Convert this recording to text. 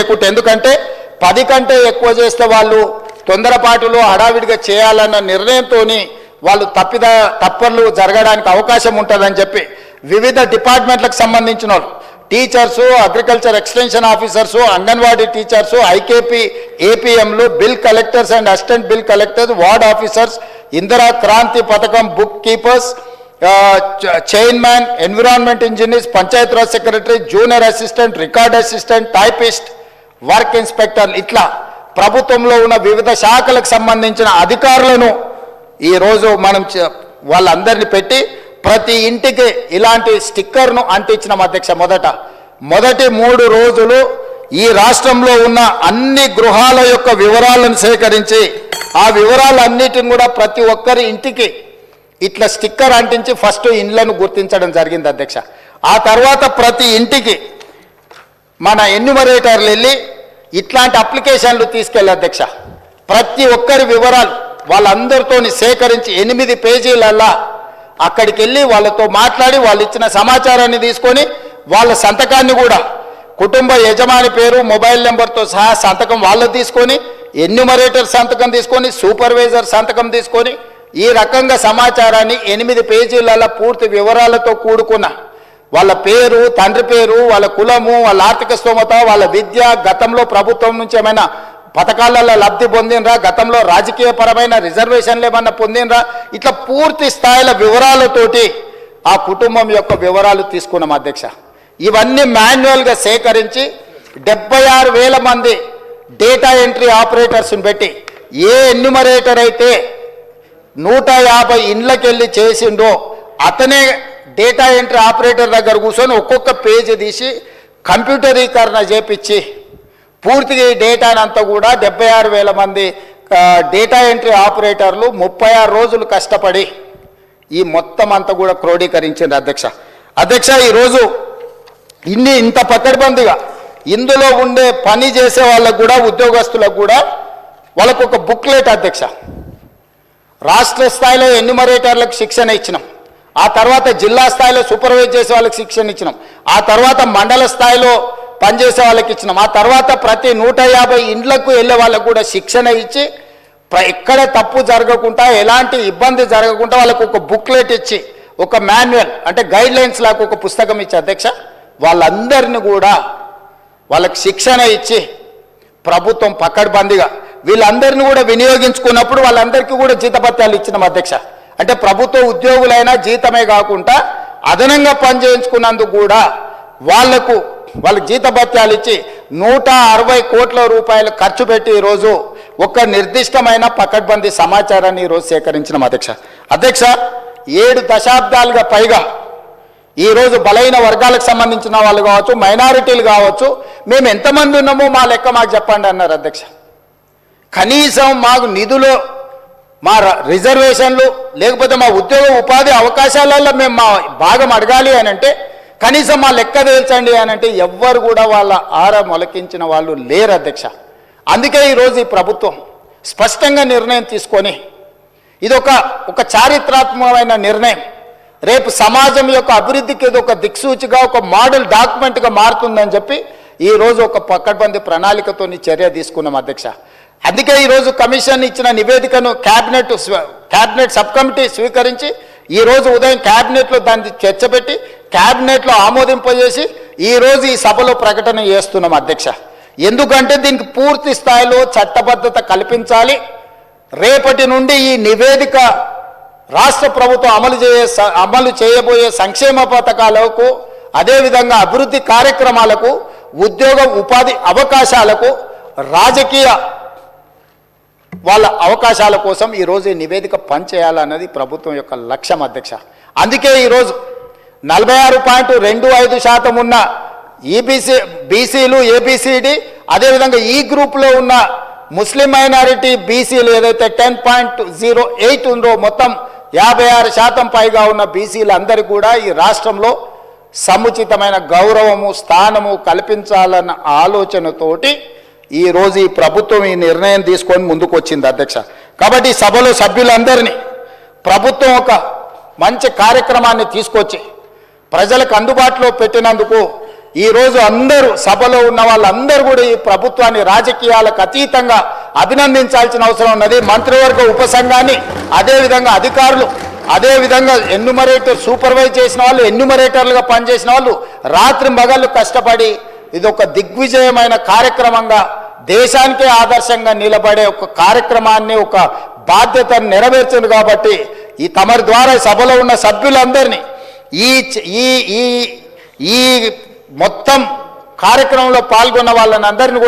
చేయకుంటే, ఎందుకంటే 10 కంటే ఎక్కువ చేస్తే వాళ్ళు తొందరపాటులో హడావిడిగా చేయాలన్న నిర్ణయంతో వాళ్ళు తప్పర్లు జరగడానికి అవకాశం ఉంటుందని చెప్పి వివిధ డిపార్ట్మెంట్లకు సంబంధించిన teachers, agriculture extension officers, Anganwadi teachers, IKP ఏపీఎంలు, bill collectors and assistant bill collectors, ward officers, Indira Kranti పథకం book keepers, chairman, environment engineers, Panchayati Raj secretary, junior assistant, record assistant, typist, work inspector, ఇట్లా ప్రభుత్వంలో ఉన్న వివిధ శాఖలకు సంబంధించిన అధికారులను ఈరోజు మనం వాళ్ళందరినీ పెట్టి ప్రతి ఇంటికి ఇలాంటి స్టిక్కర్ను అంటించిన అధ్యక్ష. మొదటి 3 రోజులు ఈ రాష్ట్రంలో ఉన్న అన్ని గృహాల యొక్క వివరాలను సేకరించి ఆ వివరాలన్నిటిని కూడా ప్రతి ఒక్కరి ఇంటికి ఇట్లా స్టిక్కర్ అంటించి ఫస్ట్ ఇండ్లను గుర్తించడం జరిగింది అధ్యక్ష. ఆ తర్వాత ప్రతి ఇంటికి మన ఎన్యూమరేటర్లు వెళ్ళి ఇట్లాంటి అప్లికేషన్లు తీసుకెళ్ళి అధ్యక్ష ప్రతి ఒక్కరి వివరాలు వాళ్ళందరితో సేకరించి 8 పేజీలల్లా అక్కడికి వెళ్ళి వాళ్ళతో మాట్లాడి వాళ్ళు ఇచ్చిన సమాచారాన్ని తీసుకొని వాళ్ళ సంతకాన్ని కూడా కుటుంబ యజమాని పేరు, మొబైల్ నెంబర్తో సహా సంతకం వాళ్ళు తీసుకొని, ఎన్యూమరేటర్ సంతకం తీసుకొని, సూపర్వైజర్ సంతకం తీసుకొని ఈ రకంగా సమాచారాన్ని 8 పేజీలలో పూర్తి వివరాలతో కూడుకున్న వాళ్ళ పేరు, తండ్రి పేరు, వాళ్ళ కులము, వాళ్ళ ఆర్థిక స్తోమత, వాళ్ళ విద్య, గతంలో ప్రభుత్వం నుంచి ఏమైనా పథకాలలో లబ్ధి పొందినరా, గతంలో రాజకీయపరమైన రిజర్వేషన్లు ఏమన్నా పొందినరా, ఇట్లా పూర్తి స్థాయిల వివరాలతోటి ఆ కుటుంబం యొక్క వివరాలు తీసుకున్నాం అధ్యక్ష. ఇవన్నీ మాన్యువల్గా సేకరించి 76,000 మంది డేటా ఎంట్రీ ఆపరేటర్స్ని పెట్టి ఏ ఎన్యూమరేటర్ అయితే 150 ఇండ్లకి వెళ్ళి చేసిండో అతనే డేటా ఎంట్రీ ఆపరేటర్ దగ్గర కూర్చొని ఒక్కొక్క పేజీ తీసి కంప్యూటరీకరణ చేపించి పూర్తిగా ఈ డేటానంతా కూడా 76,000 మంది డేటా ఎంట్రీ ఆపరేటర్లు 36 రోజులు కష్టపడి ఈ మొత్తం అంతా కూడా క్రోడీకరించింది అధ్యక్ష. ఈరోజు ఇంత పకడ్బందీగా ఇందులో ఉండే పని చేసే వాళ్ళకు కూడా, ఉద్యోగస్తులకు కూడా వాళ్ళకు ఒక బుక్లెట్ అధ్యక్ష. రాష్ట్ర స్థాయిలో ఎన్యూమరేటర్లకు శిక్షణ ఇచ్చినాం, ఆ తర్వాత జిల్లా స్థాయిలో సూపర్వైజ్ చేసే వాళ్ళకి శిక్షణ ఇచ్చినాం, ఆ తర్వాత మండల స్థాయిలో పనిచేసే వాళ్ళకి ఇచ్చినాం, ఆ తర్వాత ప్రతి 150 ఇండ్లకు వెళ్ళే వాళ్ళకు కూడా శిక్షణ ఇచ్చి ఎక్కడ తప్పు జరగకుండా, ఎలాంటి ఇబ్బంది జరగకుండా వాళ్ళకు ఒక బుక్లెట్ ఇచ్చి, ఒక మాన్యువల్ అంటే గైడ్ లైన్స్ లాగా ఒక పుస్తకం ఇచ్చి అధ్యక్ష వాళ్ళందరినీ కూడా వాళ్ళకి శిక్షణ ఇచ్చి ప్రభుత్వం పకడ్బందీగా వీళ్ళందరినీ కూడా వినియోగించుకున్నప్పుడు వాళ్ళందరికీ కూడా జీతభత్యాలు ఇచ్చినాం అధ్యక్ష. అంటే ప్రభుత్వ ఉద్యోగులైనా జీతమే కాకుండా అదనంగా పనిచేయించుకున్నందుకు కూడా వాళ్ళకు జీతభత్యాలు ఇచ్చి 160 కోట్ల రూపాయలు ఖర్చు పెట్టి ఈరోజు ఒక నిర్దిష్టమైన పకడ్బందీ సమాచారాన్ని ఈరోజు సేకరించిన అధ్యక్ష 7 దశాబ్దాలుగా పైగా ఈరోజు బలైన వర్గాలకు సంబంధించిన వాళ్ళు కావచ్చు, మైనారిటీలు కావచ్చు, మేము ఎంతమంది ఉన్నామో మా లెక్క మాకు చెప్పండి అన్నారు అధ్యక్ష. కనీసం మాకు నిధులు, మా రిజర్వేషన్లు, లేకపోతే మా ఉద్యోగ ఉపాధి అవకాశాలలో మేము మా భాగం అడగాలి అని అంటే కనీసం మా లెక్క తేల్చండి అని అంటే ఎవ్వరు కూడా వాళ్ళ ఆర మొలకించిన వాళ్ళు లేరు అధ్యక్ష. అందుకే ఈరోజు ఈ ప్రభుత్వం స్పష్టంగా నిర్ణయం తీసుకొని ఇది ఒక చారిత్రాత్మకమైన నిర్ణయం, రేపు సమాజం యొక్క అభివృద్ధికి ఇది ఒక దిక్సూచిగా, ఒక మోడల్ డాక్యుమెంట్గా మారుతుందని చెప్పి ఈరోజు ఒక పకడ్బందీ ప్రణాళికతో చర్య తీసుకున్నాం అధ్యక్ష. అందుకే ఈరోజు కమిషన్ ఇచ్చిన నివేదికను క్యాబినెట్ సబ్ కమిటీ స్వీకరించి ఈరోజు ఉదయం క్యాబినెట్లో దాన్ని చర్చ పెట్టి క్యాబినెట్లో ఆమోదింపజేసి ఈరోజు ఈ సభలో ప్రకటన చేస్తున్నాం అధ్యక్ష. ఎందుకంటే దీనికి పూర్తి స్థాయిలో చట్టబద్ధత కల్పించాలి. రేపటి నుండి ఈ నివేదిక రాష్ట్ర ప్రభుత్వం అమలు చేయబోయే సంక్షేమ పథకాలకు, అదేవిధంగా అభివృద్ధి కార్యక్రమాలకు, ఉద్యోగ ఉపాధి అవకాశాలకు, రాజకీయ వాళ్ళ అవకాశాల కోసం ఈరోజు ఈ నివేదిక పనిచేయాలన్నది ప్రభుత్వం యొక్క లక్ష్యం అధ్యక్ష. అందుకే ఈరోజు 46.25% ఉన్న బీసీలు, ఏబిసిడి, అదేవిధంగా ఈ గ్రూప్లో ఉన్న ముస్లిం మైనారిటీ బీసీలు ఏదైతే 10.08 ఉందో మొత్తం 56% పైగా ఉన్న బీసీలు అందరికీ కూడా ఈ రాష్ట్రంలో సముచితమైన గౌరవము, స్థానము కల్పించాలన్న ఆలోచనతోటి ఈరోజు ఈ ప్రభుత్వం ఈ నిర్ణయం తీసుకొని ముందుకు వచ్చింది అధ్యక్ష. కాబట్టి సభలో సభ్యులందరినీ ప్రభుత్వం ఒక మంచి కార్యక్రమాన్ని తీసుకొచ్చి ప్రజలకు అందుబాటులో పెట్టినందుకు ఈరోజు అందరూ సభలో ఉన్న వాళ్ళందరూ కూడా ఈ ప్రభుత్వాన్ని రాజకీయాలకు అతీతంగా అభినందించాల్సిన అవసరం ఉన్నది. మంత్రివర్గ ఉపసంఘాన్ని, అదేవిధంగా అధికారులు, అదేవిధంగా ఎన్యూమరేటర్ సూపర్వైజ్ చేసిన వాళ్ళు, ఎన్యూమరేటర్లుగా పనిచేసిన వాళ్ళు రాత్రి మగళ్ళు కష్టపడి ఇది ఒక దిగ్విజయమైన కార్యక్రమంగా, దేశానికే ఆదర్శంగా నిలబడే ఒక కార్యక్రమాన్ని, ఒక బాధ్యతను నెరవేర్చింది. కాబట్టి ఈ తమరి ద్వారా సభలో ఉన్న సభ్యులందరినీ ఈ మొత్తం కార్యక్రమంలో పాల్గొన్న వాళ్ళని అందరినీ